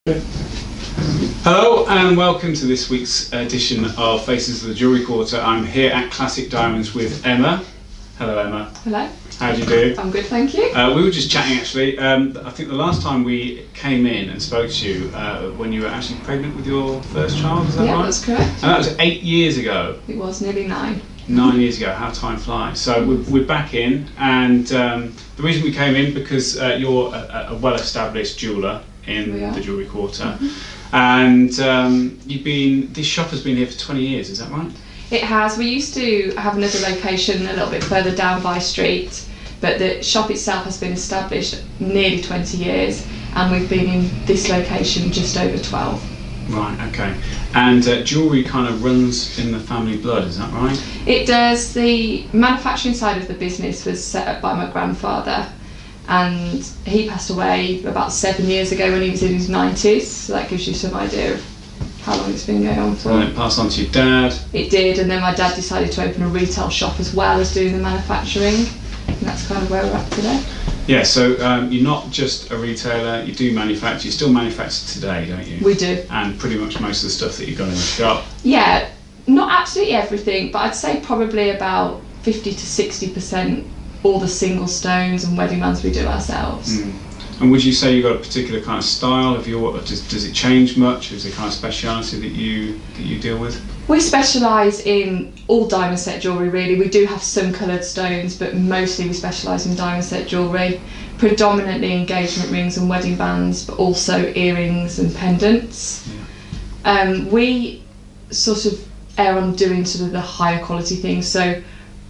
Hello and welcome to this week's edition of Faces of the Jewellery Quarter. I'm here at Classic Diamonds with Emma. Hello Emma. Hello. How do you do? I'm good, thank you. We were just chatting actually. I think the last time we came in and spoke to you when you were actually pregnant with your first child, is that right? Yeah, that's correct. And that was 8 years ago. It was nearly 9. 9 years ago, how time flies. So we're back in, and the reason we came in because you're a well-established jeweller in the Jewellery Quarter. And this shop has been here for 20 years, is that right? It has. We used to have another location a little bit further down by street, but the shop itself has been established nearly 20 years, and we've been in this location just over 12. Right, okay. And jewellery kind of runs in the family blood, is that right? It does. The manufacturing side of the business was set up by my grandfather, and he passed away about 7 years ago when he was in his 90s, so that gives you some idea of how long it's been going on for. And it passed on to your dad? It did, and then my dad decided to open a retail shop as well as doing the manufacturing, and that's kind of where we're at today. Yeah, so you're not just a retailer, you do manufacture, you still manufacture today, don't you? We do. And pretty much most of the stuff that you've got in the shop? Yeah, not absolutely everything, but I'd say probably about 50 to 60% all the single stones and wedding bands we do ourselves. And would you say you've got a particular kind of style? Does it change much? Is there kind of speciality that you deal with? We specialise in all diamond set jewellery really. We do have some coloured stones, but mostly we specialise in diamond set jewellery. Predominantly engagement rings and wedding bands, but also earrings and pendants. Yeah. We sort of err on doing sort of the higher quality things, so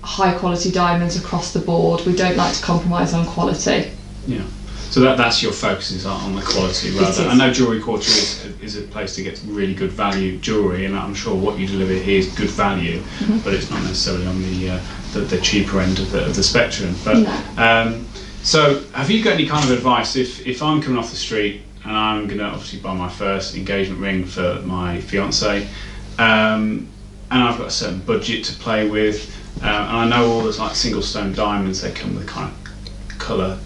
high quality diamonds across the board. We don't like to compromise on quality. Yeah. So that's your focus, is on the quality rather. I know Jewellery Quarter is a place to get really good value jewellery, and I'm sure what you deliver here is good value, but it's not necessarily on the cheaper end of the spectrum. But no. So have you got any kind of advice if I'm coming off the street and I'm going to obviously buy my first engagement ring for my fiance, and I've got a certain budget to play with, and I know all those like single stone diamonds, they come with kind of colour,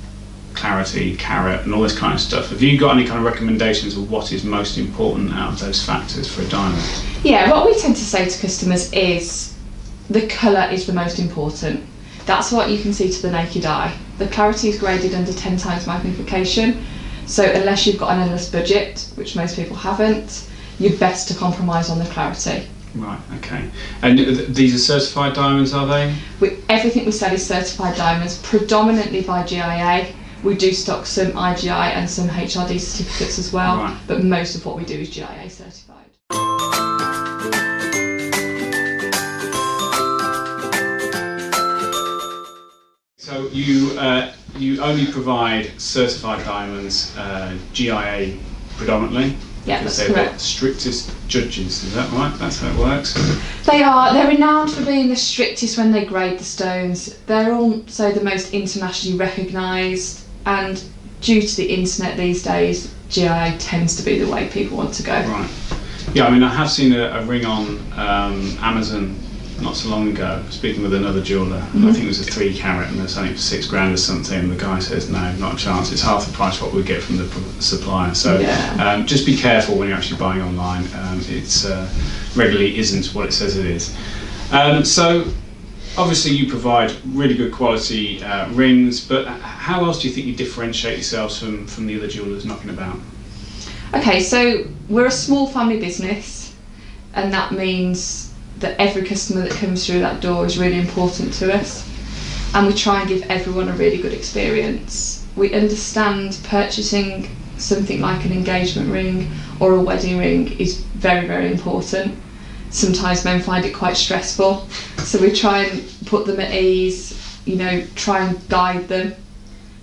clarity, carat and all this kind of stuff. Have you got any kind of recommendations of what is most important out of those factors for a diamond? Yeah, what we tend to say to customers is the colour is the most important. That's what you can see to the naked eye. The clarity is graded under 10 times magnification, so unless you've got an endless budget, which most people haven't, you're best to compromise on the clarity. Right, okay. And these are certified diamonds, are they? Everything we sell is certified diamonds, predominantly by GIA. We do stock some IGI and some HRD certificates as well, right. But most of what we do is GIA certified. So you only provide certified diamonds, GIA predominantly? Yeah, that's correct. They're the strictest judges, is that right? That's how it works? They are. They're renowned for being the strictest when they grade the stones. They're also the most internationally recognised, and due to the internet these days, GIA tends to be the way people want to go. Right. Yeah, I mean, I have seen a ring on Amazon not so long ago, speaking with another jeweller. I think it was a 3 carat and they're selling it for £6 or something, and the guy says, no, not a chance, it's half the price what we get from the supplier. So just be careful when you're actually buying online. It's regularly isn't what it says it is. So obviously you provide really good quality rings, but how else do you think you differentiate yourselves from the other jewellers knocking about? Okay, so we're a small family business, and that means that every customer that comes through that door is really important to us, and we try and give everyone a really good experience. We understand purchasing something like an engagement ring or a wedding ring is very, very important. Sometimes men find it quite stressful, so we try and put them at ease, try and guide them,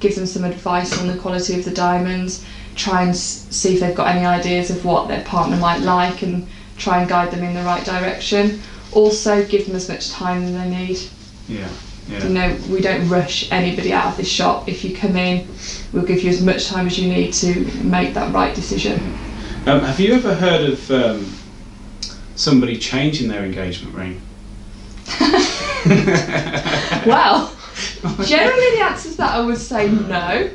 give them some advice on the quality of the diamonds, try and see if they've got any ideas of what their partner might like, and try and guide them in the right direction. Also give them as much time as they need. Yeah. We don't rush anybody out of this shop. If you come in, we'll give you as much time as you need to make that right decision. Have you ever heard of somebody changing their engagement ring? Well, generally the answer to that I would say no.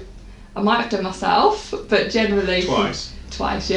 I might have done myself, but generally... Twice? Twice.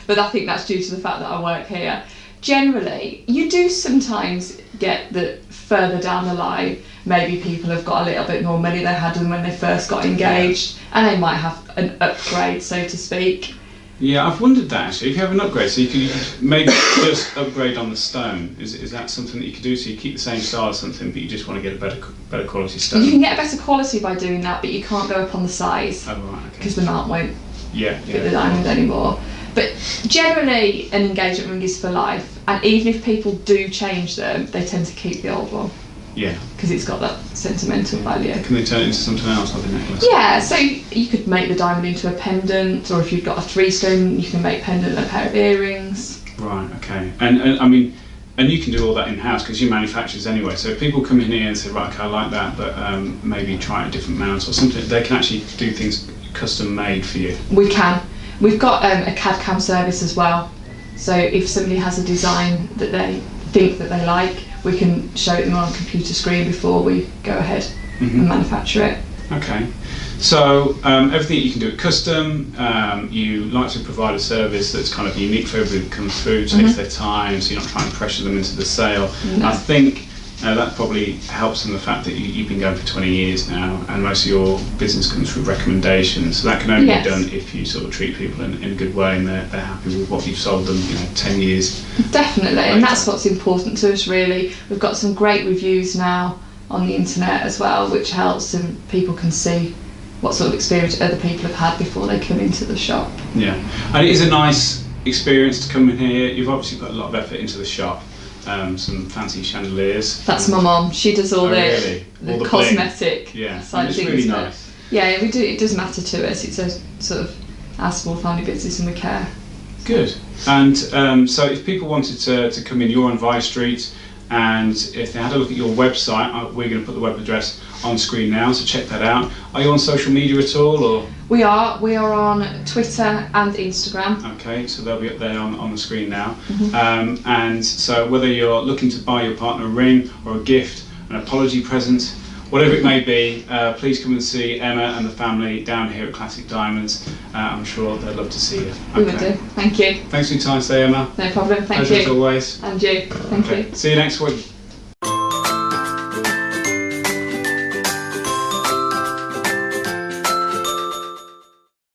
But I think that's due to the fact that I work here. Generally, you do sometimes get that further down the line, maybe people have got a little bit more money they had than when they first got engaged, and they might have an upgrade, so to speak. Yeah, I've wondered that actually. If you have an upgrade, so you could maybe just upgrade on the stone. Is that something that you could do? So you keep the same style or something, but you just want to get a better quality stone. You can get a better quality by doing that, but you can't go up on the size. Oh right, okay. Because the mount won't fit the diamond anymore. But generally, an engagement ring is for life, and even if people do change them, they tend to keep the old one. Yeah. Because it's got that sentimental value. Can they turn it into something else, like a necklace? Yeah, so you could make the diamond into a pendant, or if you've got a 3-stone, you can make pendant and a pair of earrings. Right, okay. And I mean, and you can do all that in-house because you manufacture anyway. So if people come in here and say, right, okay, I like that, but maybe try a different mount or something, they can actually do things custom made for you. We can. We've got a CAD/CAM service as well. So if somebody has a design that they think that they like, we can show it them on a computer screen before we go ahead and manufacture it. Okay. So everything you can do it custom. You like to provide a service that's kind of unique for everybody that comes through, takes their time, so you're not trying to pressure them into the sale. No. I think that probably helps in the fact that you've been going for 20 years now, and most of your business comes through recommendations. So that can only be done if you sort of treat people in a good way and they're happy with what you've sold them, 10 years. Definitely, later. And that's what's important to us really. We've got some great reviews now on the internet as well, which helps, and people can see what sort of experience other people have had before they come into the shop. Yeah, and it is a nice experience to come in here. You've obviously put a lot of effort into the shop. Some fancy chandeliers. That's my mum. She does all the cosmetic side of things. Really nice. Yeah, we do. It does matter to us. It's a sort of our small family business, and we care. Good. And so, if people wanted to come in, you're on Vi Street, and if they had a look at your website, we're going to put the web address on screen now, so check that out. Are you on social media at all, or? We are on Twitter and Instagram. Okay, so they'll be up there on the screen now. And so whether you're looking to buy your partner a ring or a gift, an apology present, whatever it may be, please come and see Emma and the family down here at Classic Diamonds. I'm sure they'd love to see you. We would do. Thank you. Thanks for your time today, Emma. No problem. Thank Pleasure you. as always. And you. Thank you. See you next week.